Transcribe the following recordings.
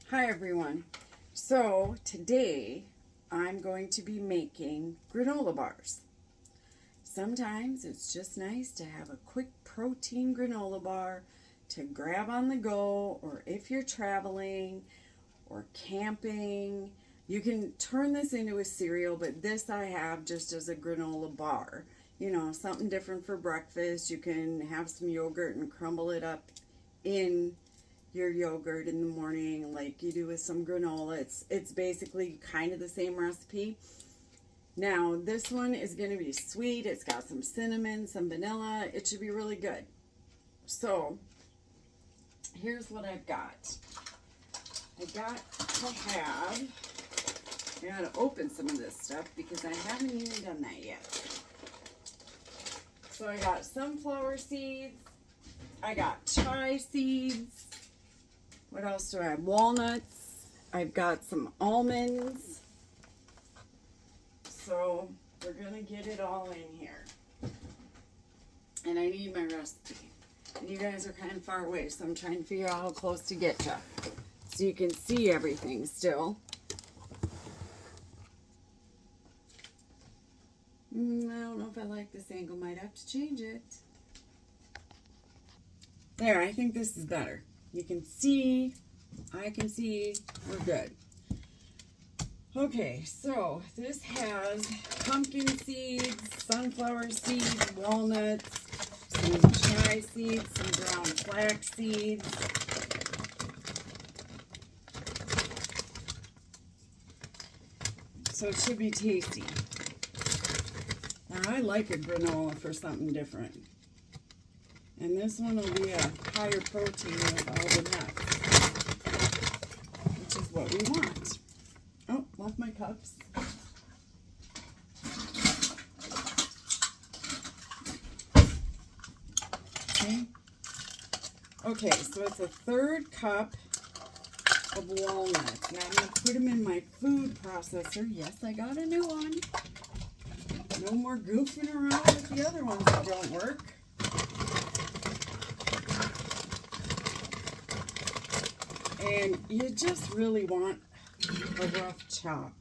Hi everyone. So today I'm going to be making granola bars. Sometimes it's just nice to have a quick protein granola bar to grab on the go, or if you're traveling or camping. You can turn this into a cereal, but this I have just as a granola bar. You know, something different for breakfast. You can have some yogurt and crumble it up in your yogurt in the morning like you do with some granola. It's basically kind of the same recipe. Now this one is going to be sweet. It's got some cinnamon, some vanilla. It should be really good. So here's what I've got. I got to open some of this stuff because I haven't even done that yet. So I got sunflower seeds. I got chia seeds. What else do I have? Walnuts. I've got some almonds. So we're going to get it all in here. And I need my recipe. And you guys are kind of far away, so I'm trying to figure out how close to get to, so you can see everything still. I don't know if I like this angle. Might have to change it. There, I think this is better. You can see, I can see, we're good. Okay, so this has pumpkin seeds, sunflower seeds, walnuts, some chia seeds, some brown flax seeds. So it should be tasty. Now I like a granola for something different. And this one will be a higher protein with all the nuts, which is what we want. Oh, left my cups. Okay, so it's a 1/3 cup of walnuts. Now I'm going to put them in my food processor. Yes, I got a new one. No more goofing around with the other ones that don't work. And you just really want a rough chop.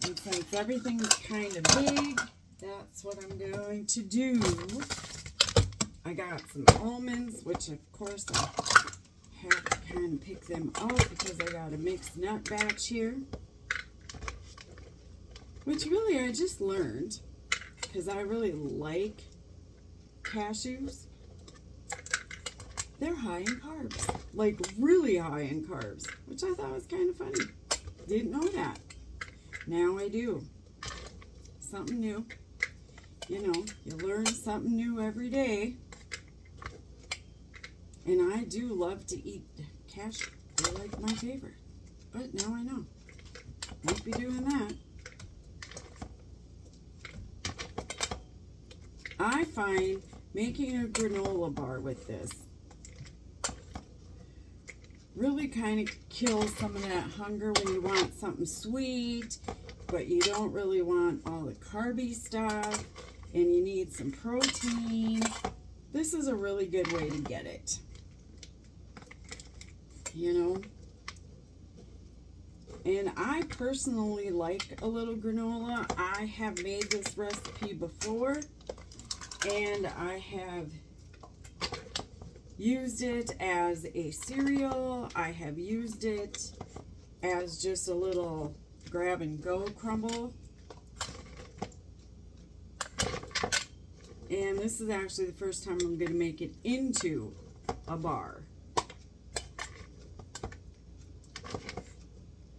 And since everything's kind of big, that's what I'm going to do. I got some almonds, which of course I have to kind of pick them out because I got a mixed nut batch here. Which really I just learned because I really like cashews. They're high in carbs, like really high in carbs, which I thought was kind of funny. Didn't know that. Now I do. Something new. You know, you learn something new every day. And I do love to eat cashews. They're like my favorite. But now I know. Won't be doing that. I find making a granola bar with this really kind of kills some of that hunger when you want something sweet, but you don't really want all the carby stuff, and you need some protein. This is a really good way to get it. You know? And I personally like a little granola. I have made this recipe before, and I have used it as a cereal. I have used it as just a little grab and go crumble. And this is actually the first time I'm going to make it into a bar.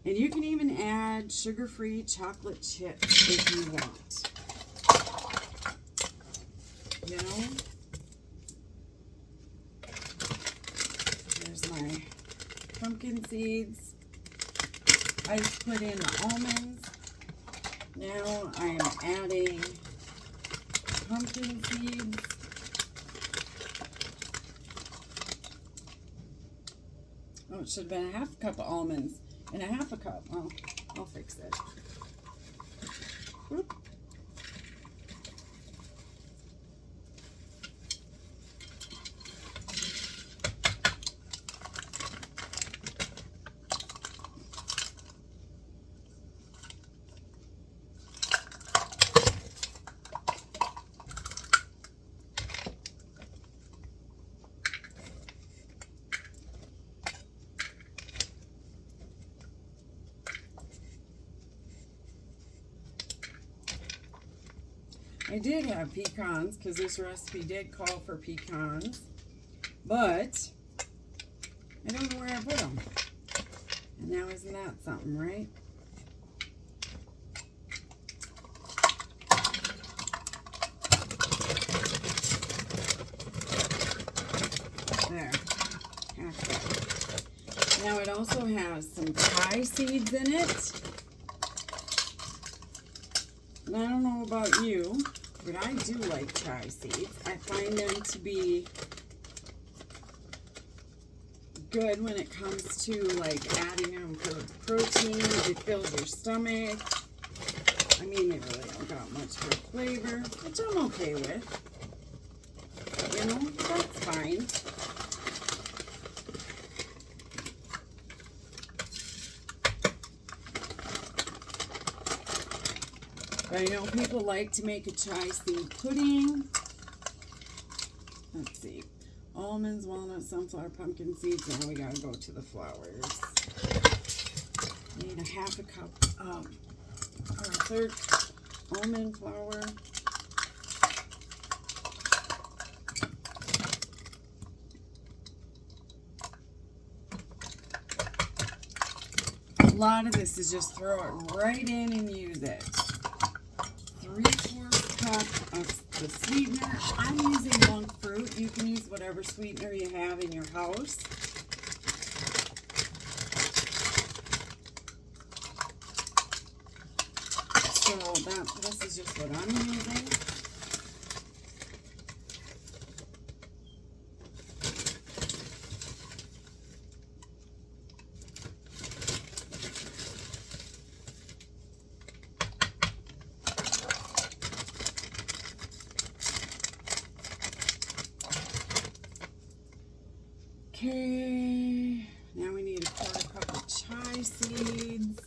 And you can even add sugar-free chocolate chips if you want. You know? There's my pumpkin seeds. I just put in the almonds. Now I am adding pumpkin seeds. Oh, it should have been a 1/2 cup of almonds and a 1/2 cup. Well, I'll fix it. Whoop. I did have pecans because this recipe did call for pecans, but I don't know where I put them. And now isn't that something, right? There. Half that. Now it also has some chia seeds in it. And I don't know about you, but I do like chia seeds. I find them to be good when it comes to like adding them for protein. It fills your stomach. I mean, they really don't got much for flavor, which I'm okay with. You know, that's fine. But I know people like to make a chia seed pudding. Let's see. Almonds, walnuts, sunflower, pumpkin seeds. Now we gotta go to the flowers. Need a half a cup of, or a third almond flour. A lot of this is just throw it right in and use it. 3/4 cup of the sweetener. I'm using monk fruit. You can use whatever sweetener you have in your house. So this is just what I'm using. Okay, now we need a 1/4 cup of chia seeds.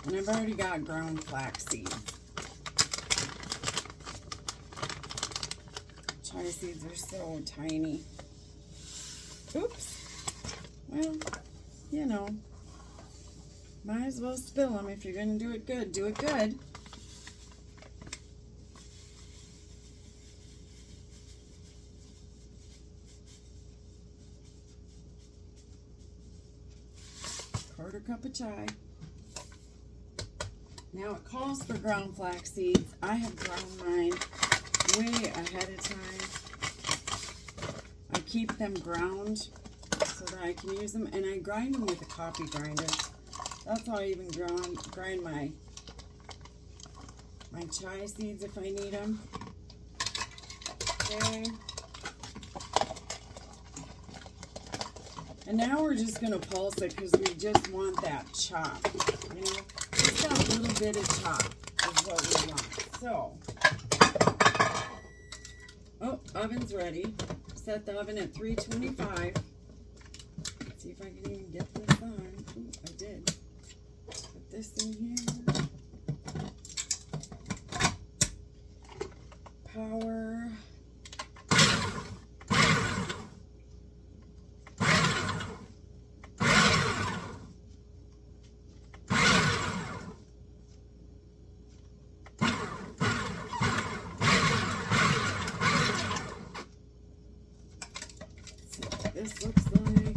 And I've already got ground flax seeds. Chia seeds are so tiny. Oops. Well, you know, might as well spill them. If you're going to do it good, do it good. Quarter cup of chai. Now it calls for ground flax seeds. I have ground mine way ahead of time. I keep them ground so that I can use them, and I grind them with a coffee grinder. That's how I even grind my chia seeds if I need them. Okay. And now we're just going to pulse it because we just want that chop, you know, just that little bit of chop is what we want. So, oh, oven's ready. Set the oven at 325. Let's see if I can even get this on. Ooh, I did. Put this in here. Power. This looks like.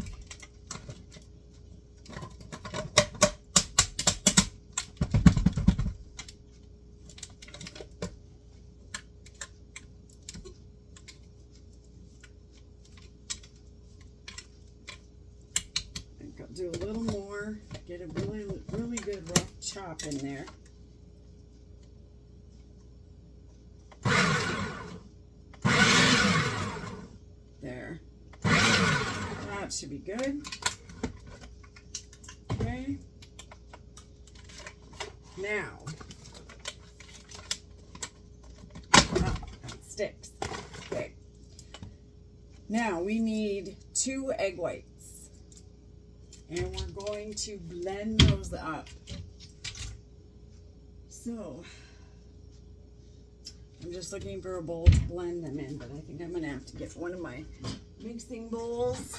I'll do a little more, get a really good rough chop in there. There. That should be good. Okay. Now, that sticks. Okay. Now we need 2 egg whites, and we're going to blend those up. So, I'm just looking for a bowl to blend them in, but I think I'm going to have to get one of my mixing bowls.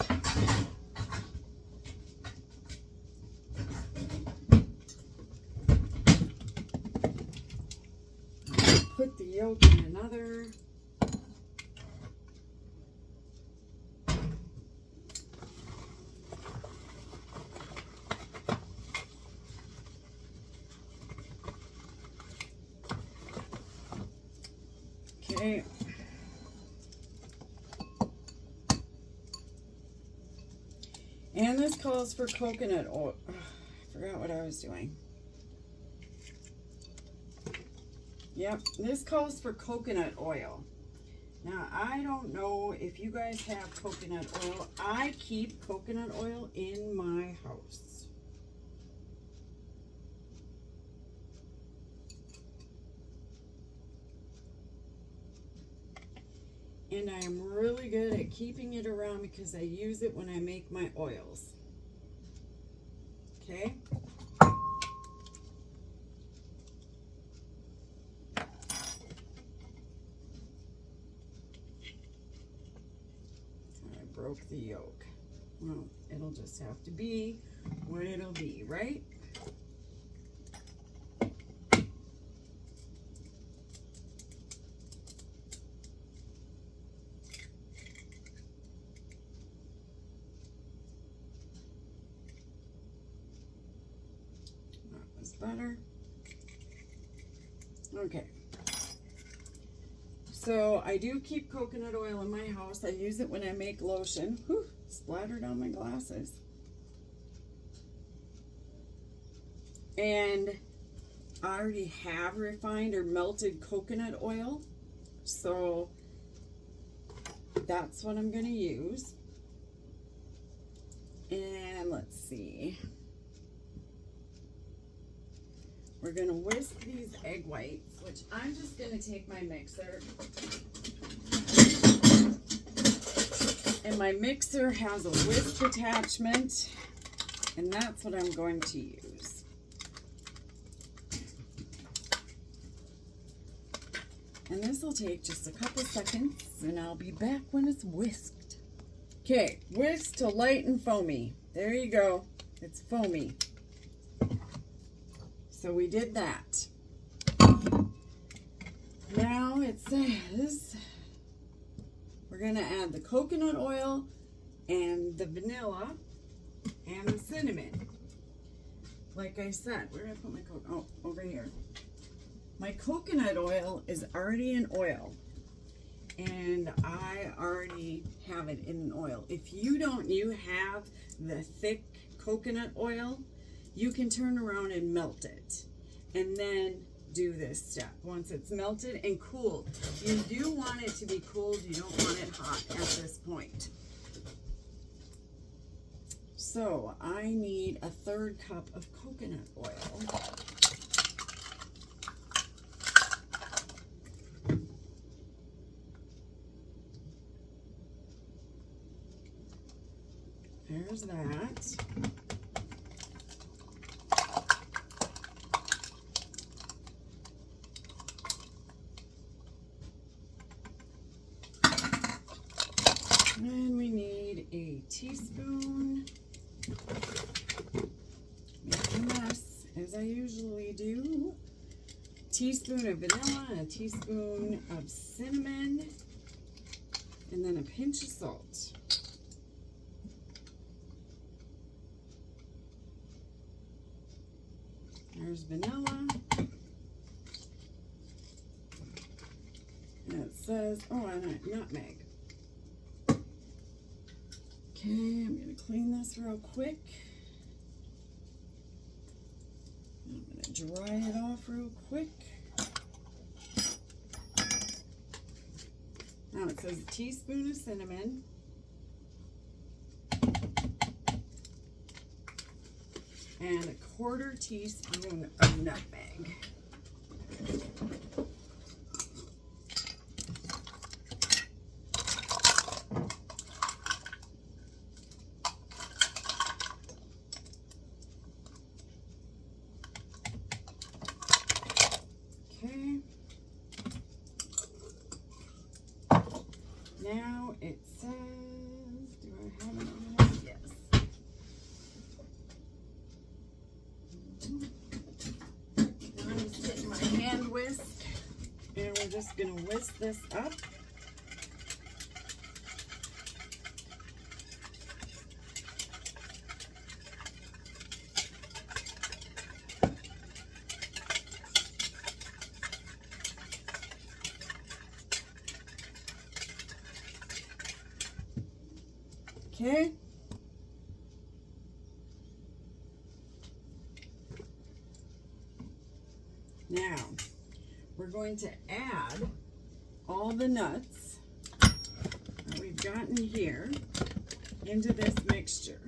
yolk and another. Okay. And this calls for coconut oil. Oh, I forgot what I was doing. Yep, this calls for coconut oil. Now, I don't know if you guys have coconut oil. I keep coconut oil in my house. And I am really good at keeping it around because I use it when I make my oils. Okay? I broke the yolk. Well, it'll just have to be what it'll be, right? Butter. Okay. So I do keep coconut oil in my house. I use it when I make lotion. Whew, splattered on my glasses. And I already have refined or melted coconut oil. So that's what I'm going to use. And let's see. We're going to whisk these egg whites, which I'm just going to take my mixer. And my mixer has a whisk attachment, and that's what I'm going to use. And this will take just a couple seconds, and I'll be back when it's whisked. Okay, whisked to light and foamy. There you go. It's foamy. So we did that. Now it says we're going to add the coconut oil and the vanilla and the cinnamon. Like I said, where did I put my oh, over here. My coconut oil is already in oil. And I already have it in an oil. If you have the thick coconut oil, you can turn around and melt it and then do this step once it's melted and cooled. You do want it to be cooled. You don't want it hot at this point. So I need a 1/3 cup of coconut oil. There's that. And we need a teaspoon. Make a mess, as I usually do. A teaspoon of vanilla, and a teaspoon of cinnamon, and then a pinch of salt. There's vanilla. And it says, oh, and a nutmeg. Okay, I'm going to clean this real quick. I'm going to dry it off real quick. Now it says a teaspoon of cinnamon. And a 1/4 teaspoon of nutmeg. Okay. Now it says, do I have it over there? Yes. I'm just getting my hand whisk, and we're just going to whisk this up. Okay. Now, we're going to add all the nuts that we've gotten here into this mixture.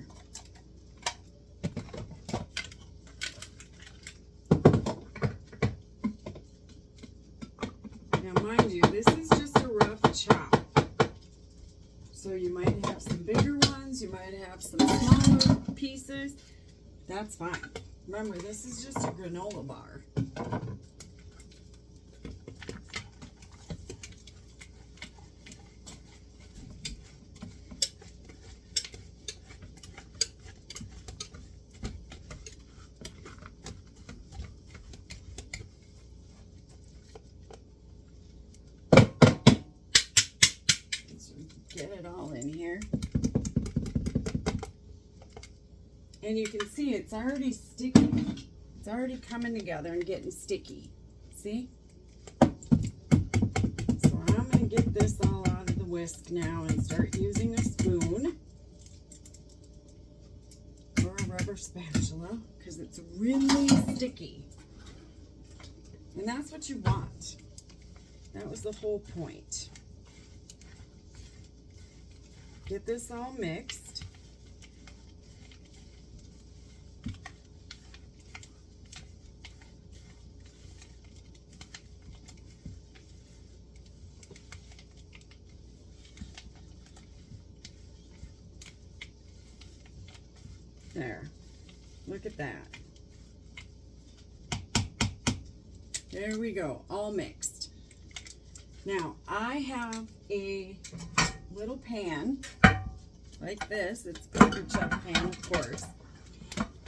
Now, mind you, this is just a rough chop. So you might have some bigger ones, you might have some smaller pieces. That's fine. Remember, this is just a granola bar. Get it all in here. And you can see it's already sticky. It's already coming together and getting sticky. See? So I'm going to get this all out of the whisk now and start using a spoon or a rubber spatula because it's really sticky. And that's what you want. That was the whole point. Get this all mixed. There. Look at that. There we go. All mixed. Now, I have a little pan like this. It's a bigger chub pan, of course.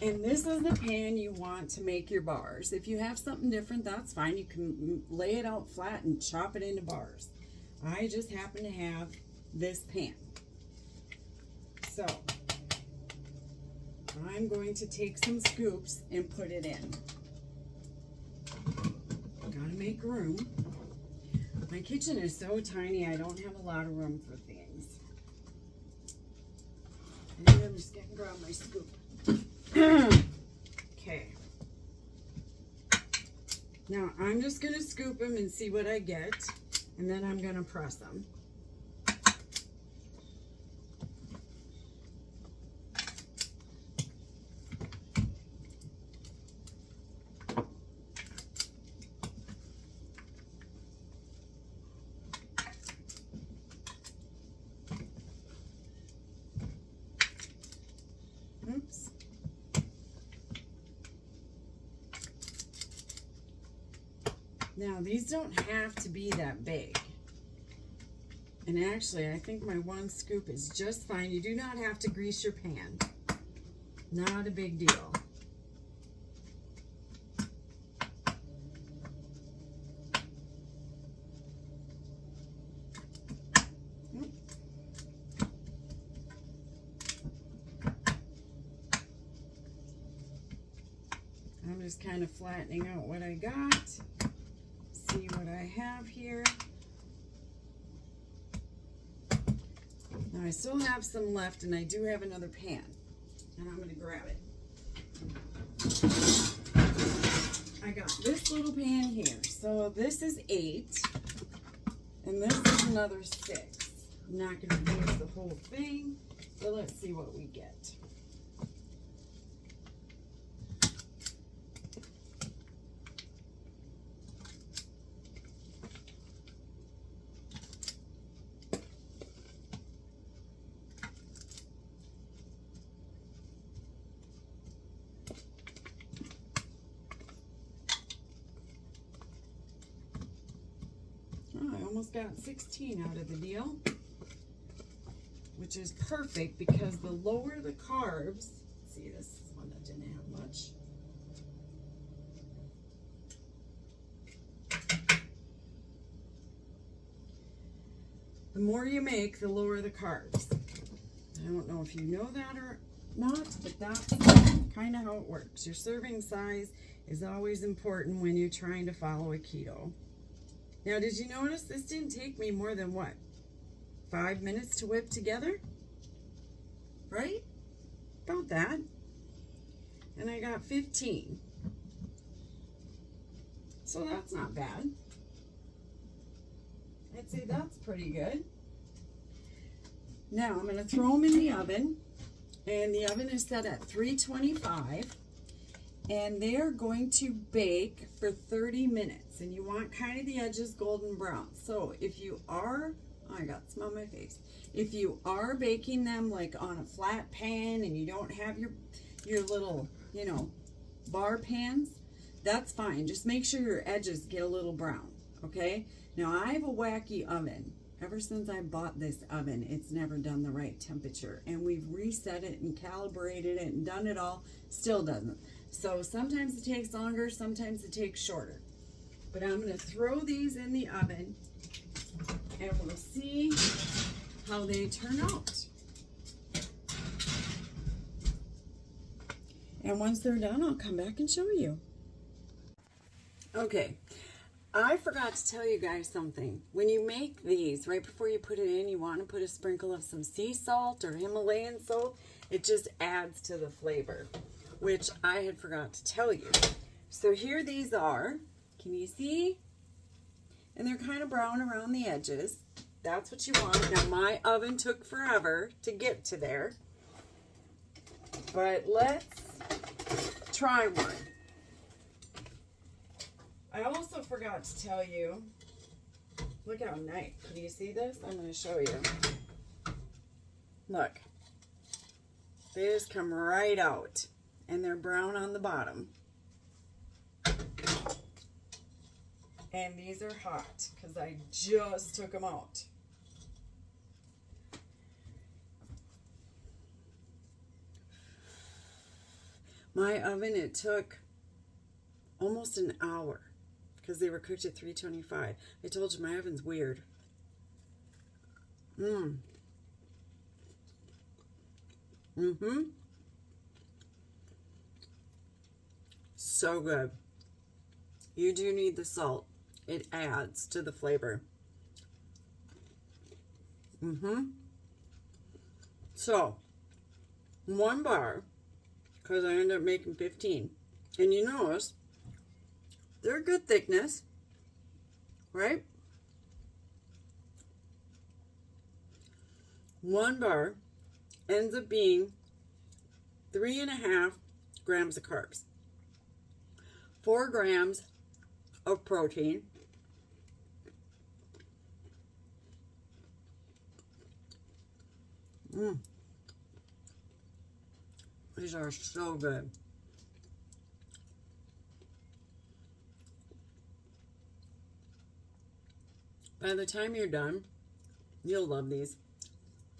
And this is the pan you want to make your bars. If you have something different, that's fine. You can lay it out flat and chop it into bars. I just happen to have this pan. So, I'm going to take some scoops and put it in. Gotta make room. My kitchen is so tiny, I don't have a lot of room for things. And I'm just gonna grab my scoop. Okay. Now, I'm just gonna scoop them and see what I get, and then I'm gonna press them. Oops. Now, these don't have to be that big. And actually, I think my one scoop is just fine. You do not have to grease your pan. Not a big deal. I'm just kind of flattening out what I got. See what I have here. Now I still have some left, and I do have another pan, and I'm going to grab it. I got this little pan here. So this is 8, and this is another 6. I'm not going to use the whole thing, but let's see what we get. I almost got 16 out of the deal, which is perfect because the lower the carbs, see, this is one that didn't have much. the more you make, the lower the carbs. I don't know if you know that or not, but that's kind of how it works. Your serving size is always important when you're trying to follow a keto. Now, did you notice this didn't take me more than what? 5 minutes to whip together? Right? About that. And I got 15. So that's not bad. I'd say that's pretty good. Now I'm going to throw them in the oven. And the oven is set at 325. And they're going to bake for 30 minutes. And you want kind of the edges golden brown. So if you are, oh, I got some on my face. If you are baking them like on a flat pan and you don't have your little, you know, bar pans, that's fine. Just make sure your edges get a little brown, okay? Now I have a wacky oven. Ever since I bought this oven, it's never done the right temperature. And we've reset it and calibrated it and done it all, still doesn't. So sometimes it takes longer, sometimes it takes shorter. But I'm gonna throw these in the oven and we'll see how they turn out. And once they're done, I'll come back and show you. Okay. I forgot to tell you guys something. When you make these, right before you put it in, you want to put a sprinkle of some sea salt or Himalayan salt. It just adds to the flavor, which I had forgot to tell you. So here these are. Can you see? And they're kind of brown around the edges. That's what you want. Now my oven took forever to get to there. But let's try one. I also forgot to tell you, look how nice. Can you see this? I'm going to show you. Look. They just come right out. And they're brown on the bottom. And these are hot because I just took them out. My oven, it took almost an hour. Because they were cooked at 325. I told you my oven's weird. So good. You do need the salt. It adds to the flavor. So, 1 bar, because I ended up making 15. And you notice, they're a good thickness, right? 1 bar ends up being 3.5 grams of carbs, 4 grams of protein, These are so good. By the time you're done, you'll love these.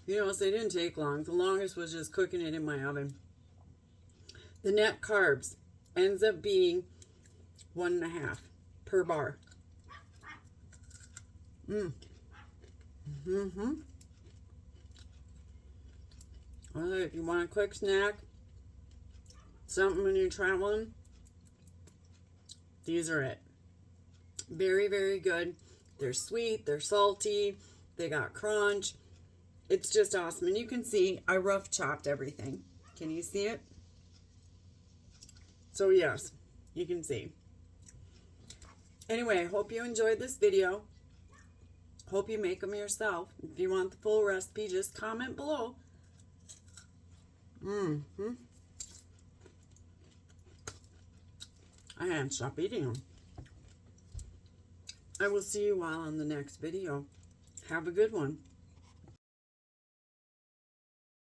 You notice they didn't take long. The longest was just cooking it in my oven. The net carbs ends up being 1.5 per bar. Well, if you want a quick snack, something when you're traveling, these are it. Very, very good. They're sweet, they're salty, they got crunch. It's just awesome. And you can see I rough chopped everything. Can you see it? So yes, you can see. Anyway, I hope you enjoyed this video. Hope you make them yourself. If you want the full recipe, just comment below. I can't stop eating them. I will see you all on the next video. Have a good one.